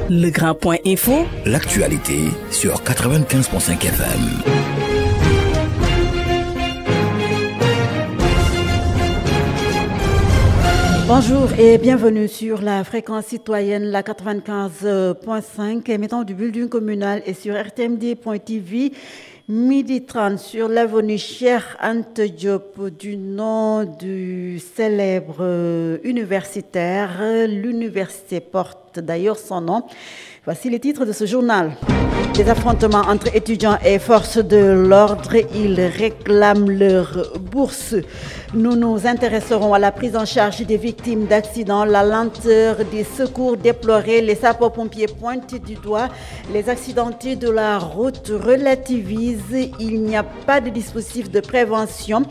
Le Grand Point Info. L'actualité sur 95.5 FM. Bonjour et bienvenue sur la fréquence citoyenne, la 95.5, émettant du building communal et sur rtmd.tv. Midi 30 sur l'avenue Cheikh Anta Diop du nom du célèbre universitaire. L'université porte d'ailleurs son nom. Voici les titres de ce journal. Des affrontements entre étudiants et forces de l'ordre, ils réclament leur bourse. Nous nous intéresserons à la prise en charge des victimes d'accidents, la lenteur des secours déplorés. Les sapeurs-pompiers pointent du doigt les accidentés de la route, relativisent. Il n'y a pas de dispositif de prévention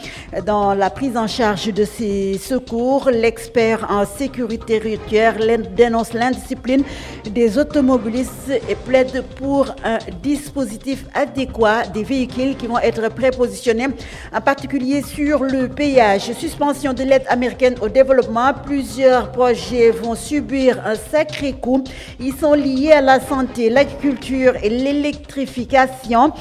dans la prise en charge de ces secours. L'expert en sécurité routière dénonce l'indiscipline des automobilistes et plaide pour un dispositif adéquat des véhicules qui vont être prépositionnés, en particulier sur le péage. Suspension de l'aide américaine au développement. Plusieurs projets vont subir un sacré coup. Ils sont liés à la santé, l'agriculture et l'électrification.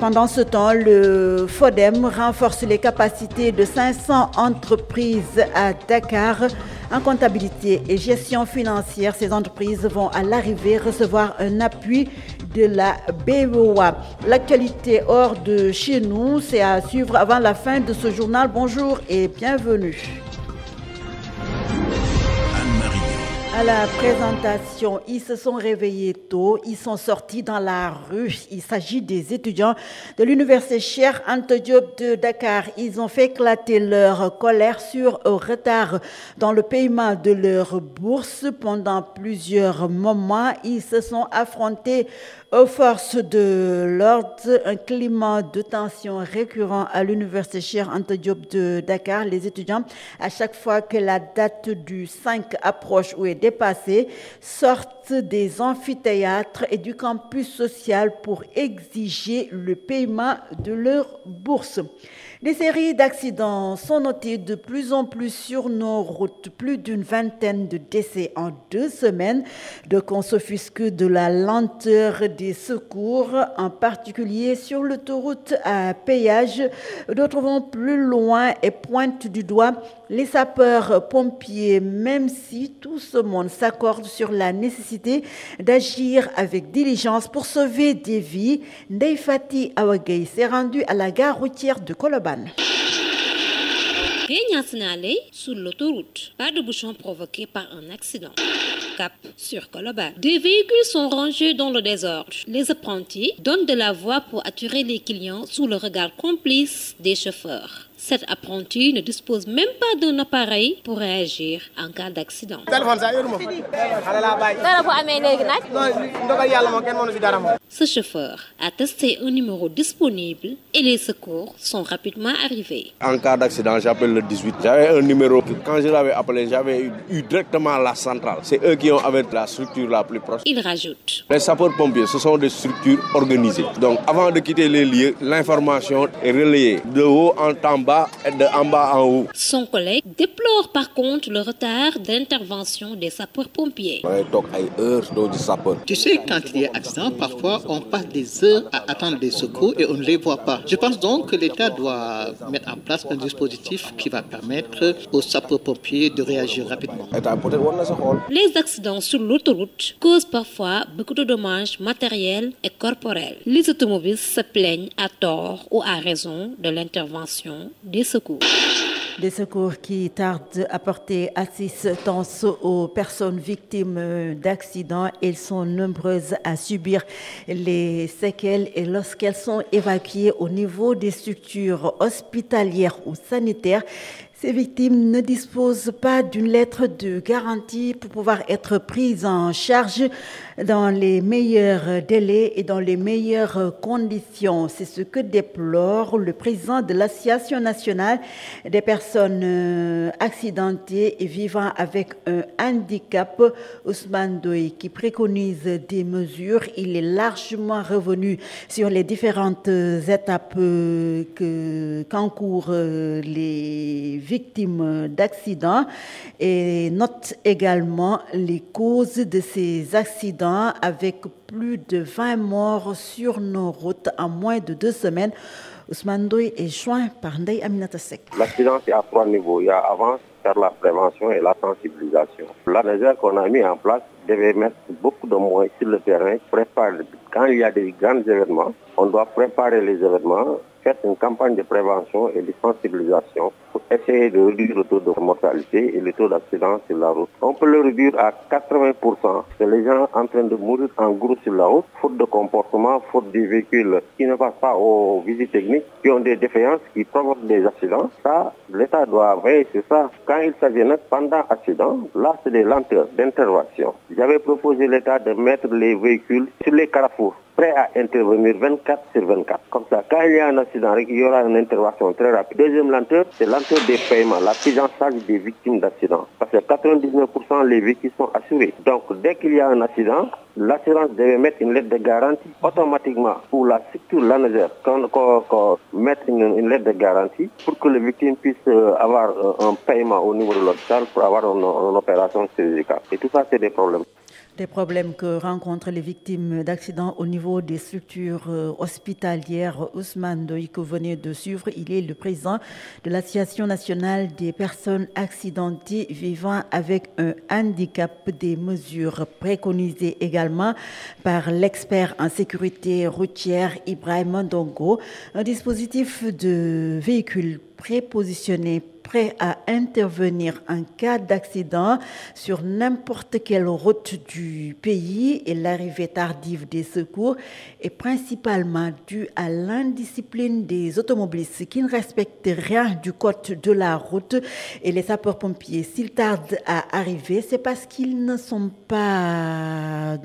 Pendant ce temps, le FODEM renforce les capacités de 500 entreprises à Dakar. En comptabilité et gestion financière, ces entreprises vont à l'arrivée recevoir un appui de la BOA. L'actualité hors de chez nous, c'est à suivre avant la fin de ce journal. Bonjour et bienvenue. À la présentation, ils se sont réveillés tôt, ils sont sortis dans la rue. Il s'agit des étudiants de l'université Cheikh Anta Diop de Dakar. Ils ont fait éclater leur colère sur un retard dans le paiement de leur bourse. Pendant plusieurs moments, ils se sont affrontés aux forces de l'ordre. Un climat de tension récurrent à l'université Cheikh Anta Diop de Dakar. Les étudiants, à chaque fois que la date du 5 approche ou est dépassée, sortent des amphithéâtres et du campus social pour exiger le paiement de leur bourse. Des séries d'accidents sont notées de plus en plus sur nos routes. Plus d'une vingtaine de décès en 2 semaines. Donc on s'offusque de la lenteur des secours, en particulier sur l'autoroute à péage. D'autres vont plus loin et pointent du doigt les sapeurs-pompiers, même si tout ce monde s'accorde sur la nécessité d'agir avec diligence pour sauver des vies. Ndeye Fati Awagay s'est rendue à la gare routière de Colobane. Rien signalé sur l'autoroute. Pas de bouchon provoqué par un accident. Cap sur Colobane. Des véhicules sont rangés dans le désordre. Les apprentis donnent de la voix pour attirer les clients sous le regard complice des chauffeurs. Cet apprenti ne dispose même pas d'un appareil pour réagir en cas d'accident. Ce chauffeur a testé un numéro disponible et les secours sont rapidement arrivés. En cas d'accident, j'appelle le 18. J'avais un numéro. Quand je l'avais appelé, j'avais eu directement la centrale. C'est eux qui ont avec la structure la plus proche. Il rajoute. Les sapeurs-pompiers, ce sont des structures organisées. Donc avant de quitter les lieux, l'information est relayée de haut en bas et de en bas en haut. Son collègue déplore par contre le retard d'intervention des sapeurs-pompiers. Tu sais, quand il y a accident, parfois on passe des heures à attendre des secours et on ne les voit pas. Je pense donc que l'État doit mettre en place un dispositif qui va permettre aux sapeurs-pompiers de réagir rapidement. Les accidents sur l'autoroute causent parfois beaucoup de dommages matériels et corporels. Les automobilistes se plaignent à tort ou à raison de l'intervention des secours. Des secours qui tardent à porter assistance aux personnes victimes d'accidents. Elles sont nombreuses à subir les séquelles et lorsqu'elles sont évacuées au niveau des structures hospitalières ou sanitaires, ces victimes ne disposent pas d'une lettre de garantie pour pouvoir être prises en charge dans les meilleurs délais et dans les meilleures conditions. C'est ce que déplore le président de l'Association nationale des personnes accidentées et vivant avec un handicap, Ousmane Doye, qui préconise des mesures. Il est largement revenu sur les différentes étapes qu'encourent les victimes d'accidents et note également les causes de ces accidents avec plus de 20 morts sur nos routes en moins de 2 semaines. Ousmane Ndoye est joint par Ndeye Aminata Seck. L'accident, c'est à 3 niveaux. Il y a avant faire la prévention et la sensibilisation. La réserve qu'on a mis en place devait mettre beaucoup de moyens sur le terrain. Quand il y a des grands événements, on doit préparer les événements, faire une campagne de prévention et de sensibilisation pour essayer de réduire le taux de mortalité et le taux d'accident sur la route. On peut le réduire à 80%. C'est les gens en train de mourir en groupe sur la route, faute de comportement, faute des véhicules qui ne passent pas aux visites techniques, qui ont des défaillances, qui provoquent des accidents. Ça, l'État doit veiller sur ça. Quand il s'agit pendant accident, là, c'est des lenteurs d'intervention. J'avais proposé l'État de mettre les véhicules sur les carrefours, prêts à intervenir 24/24. Comme ça, quand il y a un accident, il y aura une intervention très rapide. Deuxième lenteur, c'est lenteur des paiements, la prise en charge des victimes d'accident. Parce que 99% les véhicules sont assurés. Donc, dès qu'il y a un accident, l'assurance devait mettre une lettre de garantie automatiquement pour la structure l'ANASER, mettre une lettre de garantie pour que les victimes puissent avoir un paiement au niveau de l'hôpital pour avoir une opération chirurgicale. Et tout ça, c'est des problèmes. Des problèmes que rencontrent les victimes d'accidents au niveau des structures hospitalières. Ousmane Ndoye, que vous venez de suivre, il est le président de l'Association nationale des personnes accidentées vivant avec un handicap. Des mesures préconisées également par l'expert en sécurité routière Ibrahima Ndongo. Un dispositif de véhicules prépositionnés prêt à intervenir en cas d'accident sur n'importe quelle route du pays, et l'arrivée tardive des secours est principalement due à l'indiscipline des automobilistes qui ne respectent rien du code de la route. Et les sapeurs-pompiers, s'ils tardent à arriver, c'est parce qu'ils ne sont pas,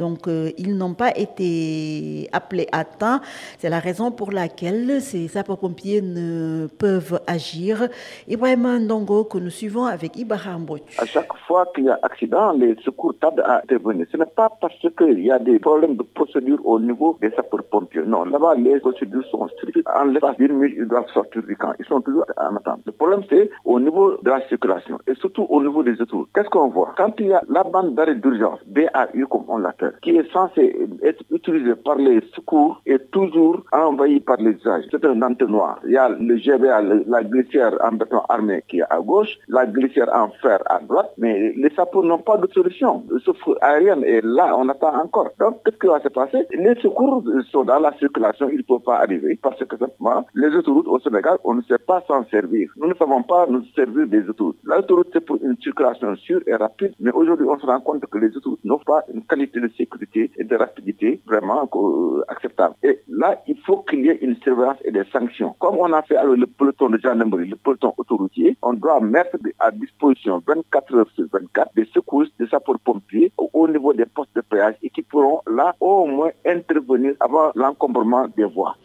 ils n'ont pas été appelés à temps. C'est la raison pour laquelle ces sapeurs-pompiers ne peuvent agir. Ibrahima Ndongo, que nous suivons avec Ibrahim Mbouch. À chaque fois qu'il y a accident, les secours tardent à intervenir. Ce n'est pas parce qu'il y a des problèmes de procédure au niveau des sapeurs-pompiers. Non, là-bas, les procédures sont strictes. En l'espace d'une minute, ils doivent sortir du camp. Ils sont toujours en attente. Le problème, c'est au niveau de la circulation et surtout au niveau des autoroutes. Qu'est-ce qu'on voit? Quand il y a la bande d'arrêt d'urgence, BAU comme on l'appelle, qui est censée être utilisée par les secours et toujours envahie par les usages. C'est un entonnoir. Il y a le GBA, la glissière en béton armé qui est à gauche, la glissière en fer à droite, mais les sapeurs n'ont pas de solution. Le secours aérien est là, on attend encore. Donc, qu'est-ce qui va se passer? Les secours sont dans la circulation, ils ne peuvent pas arriver parce que simplement, les autoroutes au Sénégal, on ne sait pas s'en servir. Nous ne savons pas nous servir des autoroutes. L'autoroute, c'est pour une circulation sûre et rapide, mais aujourd'hui, on se rend compte que les autoroutes n'ont pas une qualité de sécurité et de rapidité vraiment acceptable. Et là, il faut qu'il y ait une surveillance et des sanctions. Comme on a fait avec le peloton de gendarmerie, le peloton autoroutier, on doit mettre à disposition 24 heures sur 24 des secousses, des sapeurs-pompiers au niveau des postes de péage et qui pourront là au moins intervenir avant l'encombrement des voies.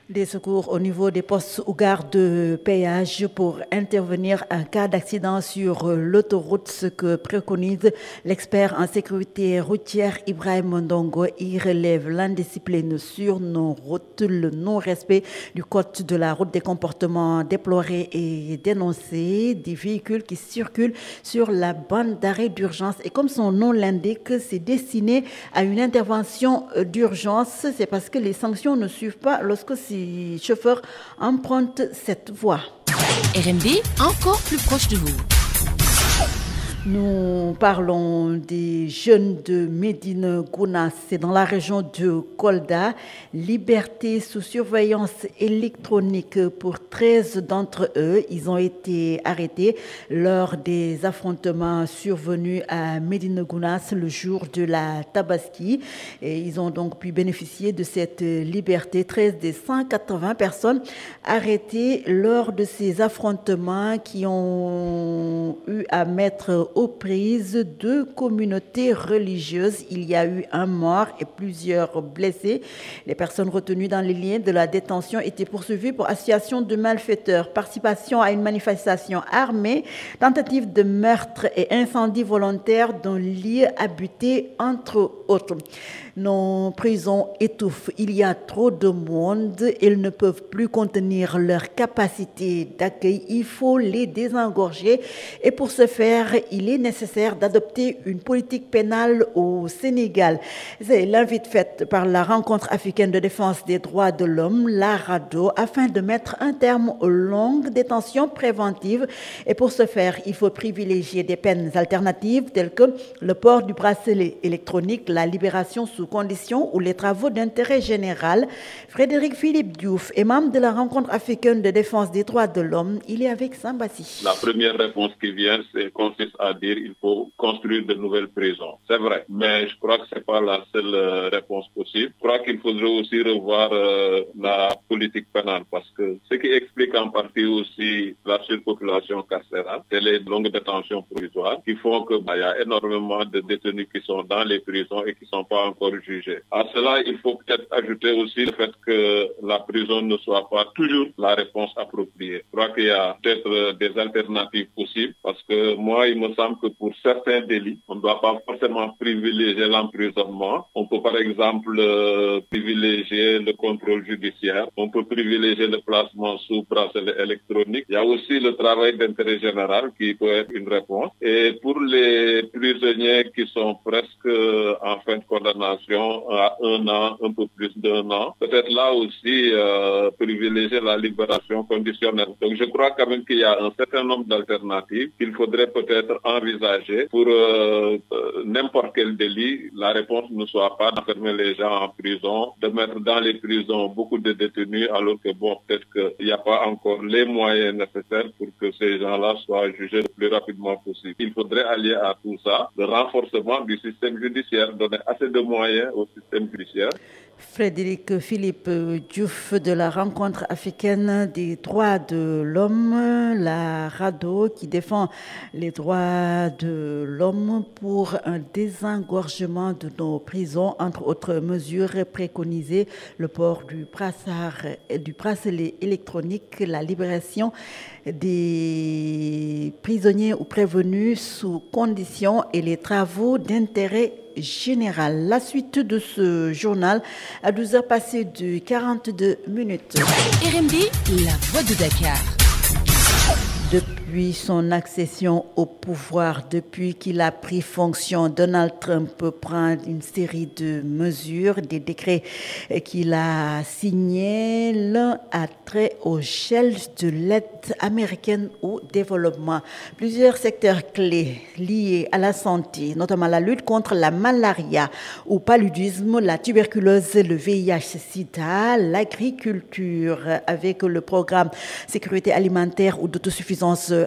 Des secours au niveau des postes ou gares de péage pour intervenir en cas d'accident sur l'autoroute, ce que préconise l'expert en sécurité routière Ibrahim Ndongo. Il relève l'indiscipline sur nos routes, le non-respect du code de la route, des comportements déplorés et dénoncés, des véhicules qui circulent sur la bande d'arrêt d'urgence. Et comme son nom l'indique, c'est destiné à une intervention d'urgence. C'est parce que les sanctions ne suivent pas lorsque ces chauffeurs empruntent cette voie. RMD, encore plus proche de vous. Nous parlons des jeunes de Médine Gounass, c'est dans la région de Kolda. Liberté sous surveillance électronique pour 13 d'entre eux. Ils ont été arrêtés lors des affrontements survenus à Médine Gounass le jour de la Tabaski. Et ils ont donc pu bénéficier de cette liberté. 13 des 180 personnes arrêtées lors de ces affrontements qui ont eu à mettre aux prises de communautés religieuses. Il y a eu un mort et plusieurs blessés. Les personnes retenues dans les liens de la détention étaient poursuivies pour association de malfaiteurs, participation à une manifestation armée, tentative de meurtre et incendie volontaire d'un lieu habité, entre autres. Nos prisons étouffent. Il y a trop de monde. Ils ne peuvent plus contenir leur capacité d'accueil. Il faut les désengorger. Et pour ce faire, il est nécessaire d'adopter une politique pénale au Sénégal. C'est l'invite faite par la Rencontre africaine de défense des droits de l'homme, la RADDHO, afin de mettre un terme aux longues détentions préventives. Et pour ce faire, il faut privilégier des peines alternatives telles que le port du bracelet électronique, la libération sous conditions ou les travaux d'intérêt général. Frédéric Philippe Diouf est membre de la Rencontre africaine de défense des droits de l'homme. Il est avec Sambassi. La première réponse qui vient, consiste à dire qu'il faut construire de nouvelles prisons. C'est vrai, mais je crois que ce n'est pas la seule réponse possible. Je crois qu'il faudrait aussi revoir la politique pénale parce que ce qui explique en partie aussi la surpopulation carcérale, c'est les longues détentions provisoires qui font qu'il y a énormément de détenus qui sont dans les prisons et qui ne sont pas encore jugés. À cela, il faut peut-être ajouter aussi le fait que la prison ne soit pas toujours la réponse appropriée. Je crois qu'il y a peut-être des alternatives possibles parce que moi, il me semble que pour certains délits, on ne doit pas forcément privilégier l'emprisonnement. On peut par exemple privilégier le contrôle judiciaire. On peut privilégier le placement sous bracelet électronique. Il y a aussi le travail d'intérêt général qui peut être une réponse. Et pour les prisonniers qui sont presque en fin de condamnation à 1 an, un peu plus d'1 an, peut-être là aussi privilégier la libération conditionnelle. Donc je crois quand même qu'il y a un certain nombre d'alternatives qu'il faudrait peut-être envisager pour n'importe quel délit. La réponse ne soit pas d'enfermer les gens en prison, de mettre dans les prisons beaucoup de détenus alors que bon, peut-être qu'il n'y a pas encore les moyens nécessaires pour que ces gens-là soient jugés le plus rapidement possible. Il faudrait allier à tout ça le renforcement du système judiciaire, donner assez de moyens au système judiciaire. Frédéric Philippe Diouf de la Rencontre africaine des droits de l'homme, la RADDHO, qui défend les droits de l'homme pour un désengorgement de nos prisons, entre autres mesures préconisées, le port du bracelet électronique, la libération des prisonniers ou prévenus sous conditions et les travaux d'intérêt général. La suite de ce journal à 12h passées de 42 minutes. RMD, la voix de Dakar. Depuis son accession au pouvoir, depuis qu'il a pris fonction, Donald Trump prend une série de mesures, des décrets qu'il a signés. L'un a trait au gel de l'aide américaine au développement. Plusieurs secteurs clés liés à la santé, notamment la lutte contre la malaria ou paludisme, la tuberculose, le VIH-Sida, l'agriculture avec le programme sécurité alimentaire ou d'autosuffisance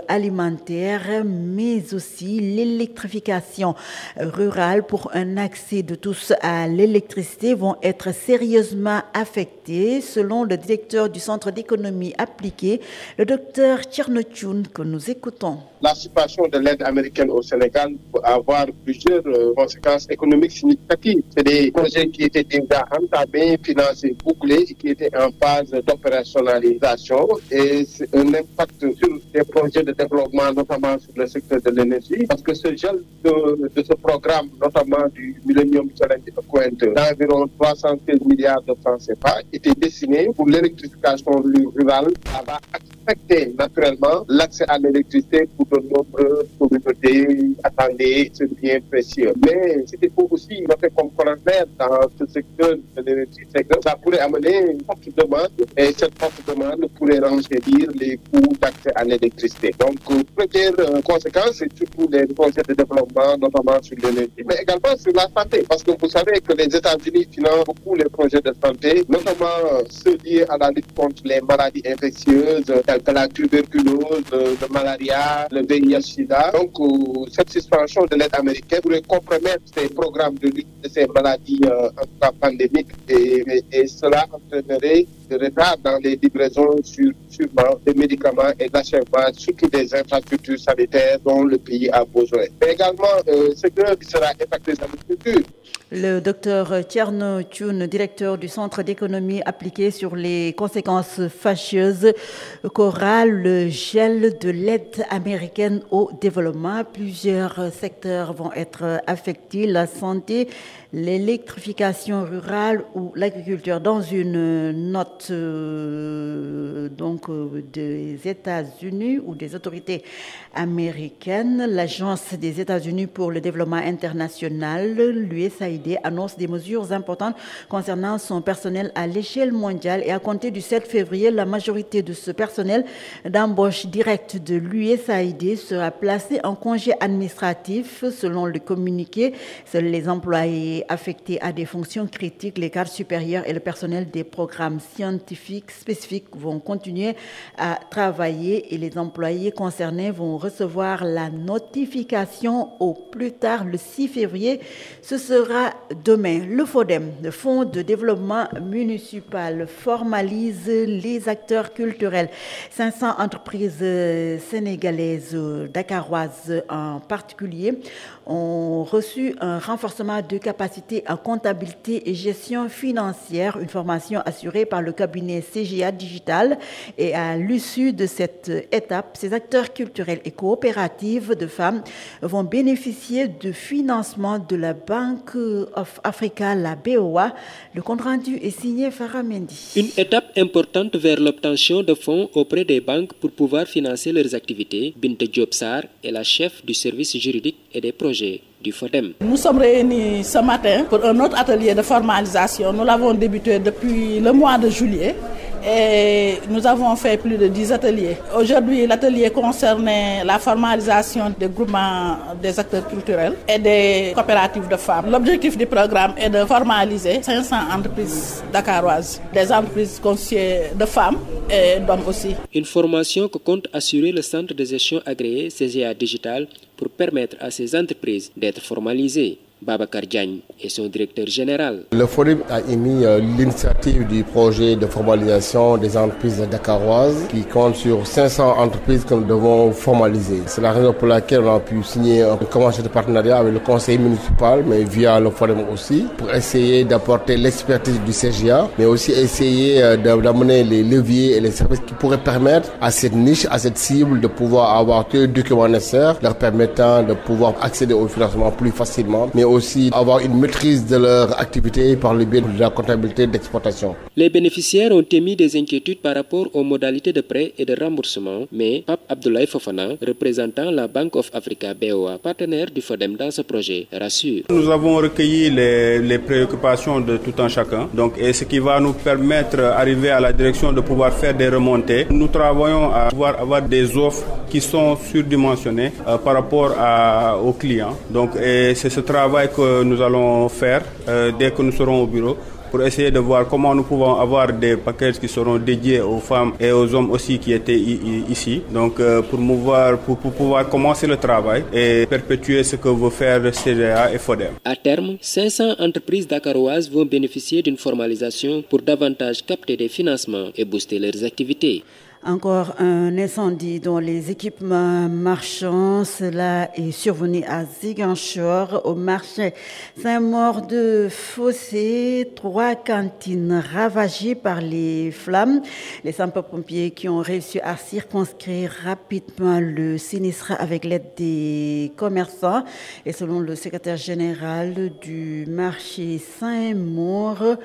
alimentaire, mais aussi l'électrification rurale pour un accès de tous à l'électricité vont être sérieusement affectés, selon le directeur du Centre d'économie appliquée, le docteur Tchernochoun, que nous écoutons. La situation de l'aide américaine au Sénégal peut avoir plusieurs conséquences économiques significatives. C'est des projets qui étaient déjà entamés, financés, bouclés, et qui étaient en phase d'opérationnalisation. Et c'est un impact sur des projets de développement, notamment sur le secteur de l'énergie, parce que ce gel de ce programme, notamment du Millennium Challenge Point, d'environ 316 milliards de francs CFA, était destiné pour l'électrification rurale. Ça va affecter naturellement l'accès à l'électricité pour de nombreuses communautés attendaient ce bien précieux. Mais ce qu'il faut aussi noter comme commentaire dans ce secteur de l'énergie, c'est que ça pourrait amener une forte demande et cette forte demande pourrait renchérir les coûts d'accès à l'électricité. Donc, première conséquence, c'est surtout les projets de développement, notamment sur l'énergie, mais également sur la santé. Parce que vous savez que les États-Unis financent beaucoup les projets de santé, notamment ceux liés à la lutte contre les maladies infectieuses, tels que la tuberculose, le malaria, le VIH-Sida. Donc, cette suspension de l'aide américaine pourrait compromettre ces programmes de lutte de ces maladies en tout cas pandémiques et cela entraînerait de retard dans les livraisons sûrement des médicaments et d'achèvement, surtout des infrastructures sanitaires dont le pays a besoin. Mais également, ce qui sera impacté dans l'agriculture. Le docteur Tierno Thioune, directeur du Centre d'économie appliquée sur les conséquences fâcheuses qu'aura le gel de l'aide américaine au développement. Plusieurs secteurs vont être affectés, la santé, l'électrification rurale ou l'agriculture. Dans une note des États-Unis ou des autorités américaines, l'Agence des États-Unis pour le développement international, l'USAID, annonce des mesures importantes concernant son personnel à l'échelle mondiale et à compter du 7 février, la majorité de ce personnel d'embauche directe de l'USAID sera placée en congé administratif. Selon le communiqué, seuls les employés affectés à des fonctions critiques, les cadres supérieurs et le personnel des programmes scientifiques spécifiques vont continuer à travailler et les employés concernés vont recevoir la notification au plus tard le 6 février. Ce sera demain. Le FODEM, le Fonds de développement municipal, formalise les acteurs culturels. 500 entreprises sénégalaises, dakaroises en particulier, ont reçu un renforcement de capacité en comptabilité et gestion financière, une formation assurée par le cabinet CGA Digital. Et à l'issue de cette étape, ces acteurs culturels et coopératives de femmes vont bénéficier de financement de la Bank of Africa, la BOA. Le compte rendu est signé Farah Mendy. Une étape importante vers l'obtention de fonds auprès des banques pour pouvoir financer leurs activités. Binte Diop Sarr est la chef du service juridique et des projets du FODEM. Nous sommes réunis ce matin pour un autre atelier de formalisation. Nous l'avons débuté depuis le mois de juillet et nous avons fait plus de 10 ateliers. Aujourd'hui, l'atelier concernait la formalisation des groupements des acteurs culturels et des coopératives de femmes. L'objectif du programme est de formaliser 500 entreprises dakaroises, des entreprises constituées de femmes et d'hommes aussi. Une formation que compte assurer le centre de gestion agréé CGA Digital pour permettre à ces entreprises d'être formalisées. Babacar Diagne est son directeur général. Le FODEM a émis l'initiative du projet de formalisation des entreprises dakaroises qui compte sur 500 entreprises que nous devons formaliser. C'est la raison pour laquelle on a pu signer une convention de partenariat avec le conseil municipal, mais via le FODEM aussi, pour essayer d'apporter l'expertise du CGA, mais aussi essayer d'amener les leviers et les services qui pourraient permettre à cette niche, à cette cible de pouvoir avoir tous les documents nécessaires, leur permettant de pouvoir accéder au financement plus facilement, mais aussi avoir une maîtrise de leur activité par le biais de la comptabilité d'exploitation. Les bénéficiaires ont émis des inquiétudes par rapport aux modalités de prêt et de remboursement, mais Pape Abdoulaye Fofana, représentant la Bank of Africa BOA, partenaire du FODEM dans ce projet, rassure. Nous avons recueilli les préoccupations de tout un chacun, donc, et ce qui va nous permettre d'arriver à la direction de pouvoir faire des remontées. Nous travaillons à pouvoir avoir des offres qui sont surdimensionnées par rapport aux clients. Donc, et c'est ce travail que nous allons faire dès que nous serons au bureau pour essayer de voir comment nous pouvons avoir des packages qui seront dédiés aux femmes et aux hommes aussi qui étaient ici. Donc pour pouvoir commencer le travail et perpétuer ce que veut faire CGA et FODEM. À terme, 500 entreprises dakaroises vont bénéficier d'une formalisation pour davantage capter des financements et booster leurs activités. Encore un incendie dans les équipements marchands. Cela est survenu à Ziguinchor, au marché Saint-Maur de Fossé. 3 cantines ravagées par les flammes. Les sapeurs-pompiers qui ont réussi à circonscrire rapidement le sinistre avec l'aide des commerçants. Et selon le secrétaire général du marché Saint-Maur,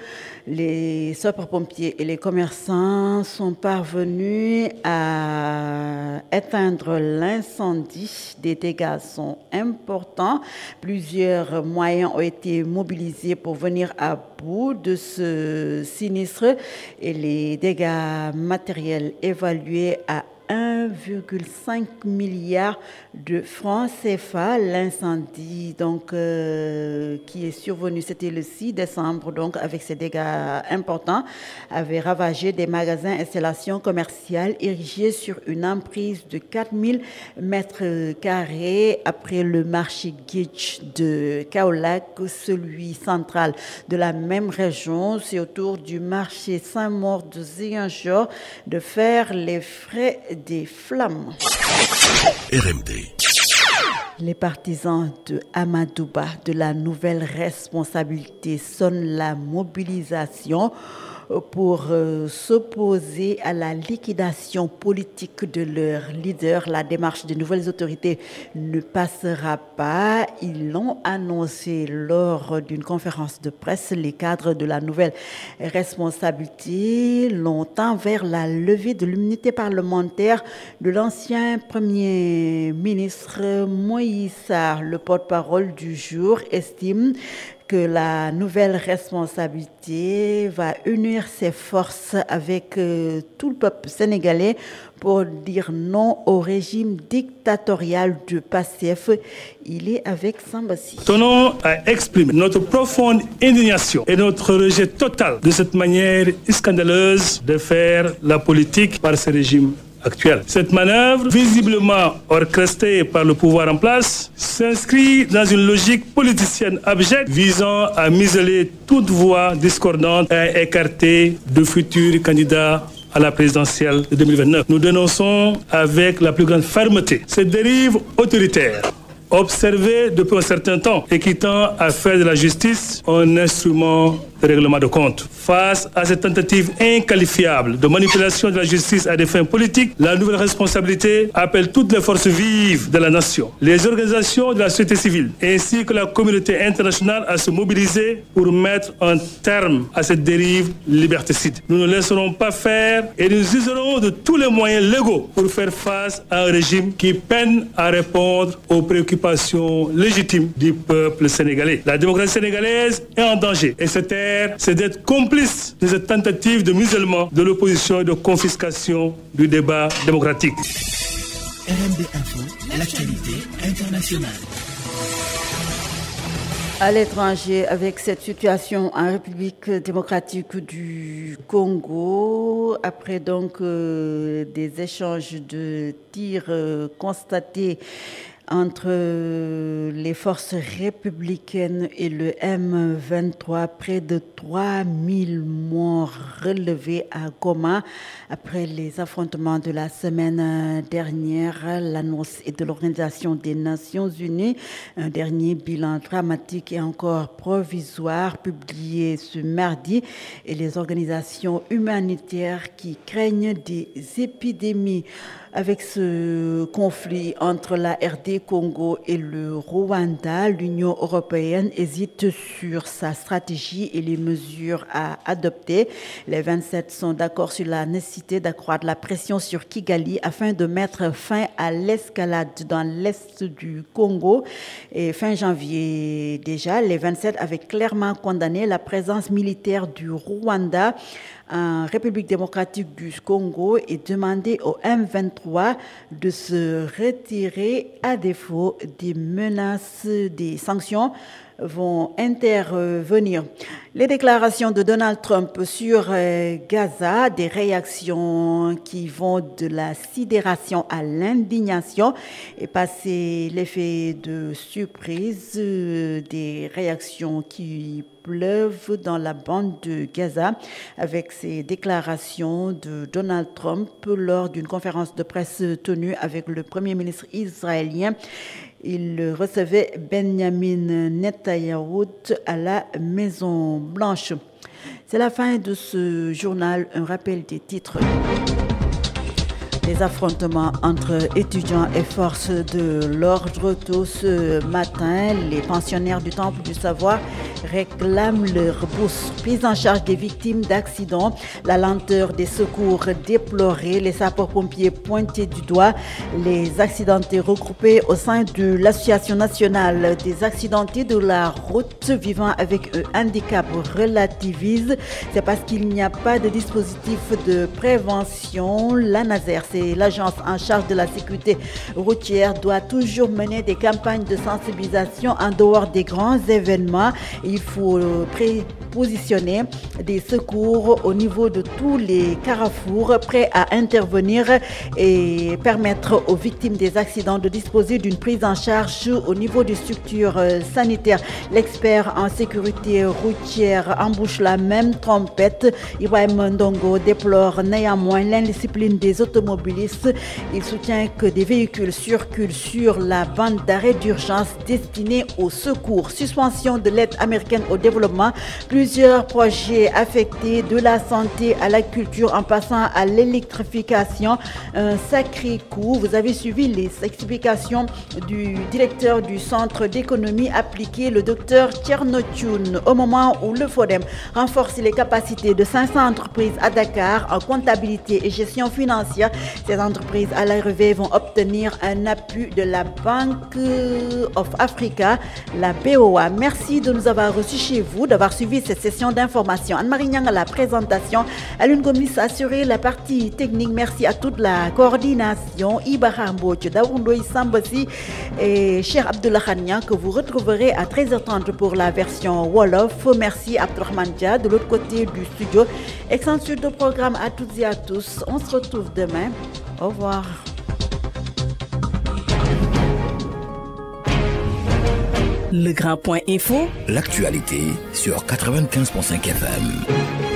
les sapeurs-pompiers et les commerçants sont parvenus à éteindre l'incendie. Des dégâts sont importants. Plusieurs moyens ont été mobilisés pour venir à bout de ce sinistre et les dégâts matériels évalués à 1,2 1,5 milliard de francs CFA. L'incendie qui est survenu, c'était le 6 décembre, donc avec ces dégâts importants, avait ravagé des magasins, installations commerciales érigés sur une emprise de 4000 mètres carrés. Après le marché Gitch de Kaolack, celui central de la même région, c'est au tour du marché Saint-Maur de Ziguinchor de faire les frais des flammes. RMD. Les partisans de Amadouba de la nouvelle responsabilité sonnent la mobilisation pour s'opposer à la liquidation politique de leur leader. La démarche des nouvelles autorités ne passera pas. Ils l'ont annoncé lors d'une conférence de presse. Les cadres de la nouvelle responsabilité l'ont envers la levée de l'immunité parlementaire de l'ancien Premier ministre Moïse Sarr. Le porte-parole du jour estime que la nouvelle responsabilité va unir ses forces avec tout le peuple sénégalais pour dire non au régime dictatorial de PASTEF. Il est avec Sambassi. Tenons à exprimer notre profonde indignation et notre rejet total de cette manière scandaleuse de faire la politique par ce régime actuel. Cette manœuvre, visiblement orchestrée par le pouvoir en place, s'inscrit dans une logique politicienne abjecte visant à museler toute voix discordante et à écarter de futurs candidats à la présidentielle de 2029. Nous dénonçons avec la plus grande fermeté cette dérive autoritaire observée depuis un certain temps et qui tend à faire de la justice un instrument de règlement de compte. Face à cette tentative inqualifiable de manipulation de la justice à des fins politiques, la nouvelle responsabilité appelle toutes les forces vives de la nation, les organisations de la société civile ainsi que la communauté internationale à se mobiliser pour mettre un terme à cette dérive liberticide. Nous ne laisserons pas faire et nous userons de tous les moyens légaux pour faire face à un régime qui peine à répondre aux préoccupations légitimes du peuple sénégalais. La démocratie sénégalaise est en danger et cette ère, c'est d'être complice de cette tentative de musellement de l'opposition et de confiscation du débat démocratique. RMD Info, l'actualité internationale. À l'étranger, avec cette situation en République démocratique du Congo, après donc des échanges de tirs constatés entre les forces républicaines et le M23, près de 3000 morts relevés à Goma après les affrontements de la semaine dernière. L'annonce est de l'Organisation des Nations Unies. Un dernier bilan dramatique et encore provisoire publié ce mardi, et les organisations humanitaires qui craignent des épidémies. Avec ce conflit entre la RD Congo et le Rwanda, l'Union européenne hésite sur sa stratégie et les mesures à adopter. Les 27 sont d'accord sur la nécessité d'accroître la pression sur Kigali afin de mettre fin à l'escalade dans l'est du Congo. Et fin janvier déjà, les 27 avaient clairement condamné la présence militaire du Rwanda en République démocratique du Congo et demandé au M23 de se retirer à défaut des menaces, des sanctions vont intervenir. Les déclarations de Donald Trump sur Gaza, des réactions qui vont de la sidération à l'indignation et passer l'effet de surprise, des réactions qui pleuvent dans la bande de Gaza avec ces déclarations de Donald Trump lors d'une conférence de presse tenue avec le Premier ministre israélien. Il recevait Benjamin Netanyahu à la Maison-Blanche. C'est la fin de ce journal. Un rappel des titres. Les affrontements entre étudiants et forces de l'ordre tôt ce matin. Les pensionnaires du Temple du Savoir réclament leur bourse. Prise en charge des victimes d'accidents, la lenteur des secours déplorée, les sapeurs-pompiers pointés du doigt, les accidentés regroupés au sein de l'Association nationale des accidentés de la route vivant avec un handicap relativisent. C'est parce qu'il n'y a pas de dispositif de prévention. L'ANASER, c'est l'agence en charge de la sécurité routière, doit toujours mener des campagnes de sensibilisation en dehors des grands événements. Il faut positionner des secours au niveau de tous les carrefours prêts à intervenir et permettre aux victimes des accidents de disposer d'une prise en charge au niveau des structures sanitaires. L'expert en sécurité routière embouche la même trompette. Ibrahim Ndongo déplore néanmoins l'indiscipline des automobilistes. Il soutient que des véhicules circulent sur la bande d'arrêt d'urgence destinée au secours. Suspension de l'aide américaine au développement. Plusieurs projets affectés de la santé à la culture en passant à l'électrification. Un sacré coup. Vous avez suivi les explications du directeur du Centre d'économie appliquée, le docteur Tchernochoun, au moment où le FODEM renforce les capacités de 500 entreprises à Dakar en comptabilité et gestion financière. Ces entreprises à l'arrivée vont obtenir un appui de la Bank of Africa, la BOA. Merci de nous avoir reçus chez vous, d'avoir suivi cette session d'information. Anne-Marie Nyang à la présentation, Alun Gomis a assuré la partie technique. Merci à toute la coordination. Ibrahim Boch, Daoundoy Sambasi et Cher Abdullah Khania que vous retrouverez à 13h30 pour la version Wolof. Merci Abdurrahman Dia de l'autre côté du studio. Excellent suite de programme à toutes et à tous. On se retrouve demain. Au revoir. Le Grand Point Info. L'actualité sur 95.5 FM.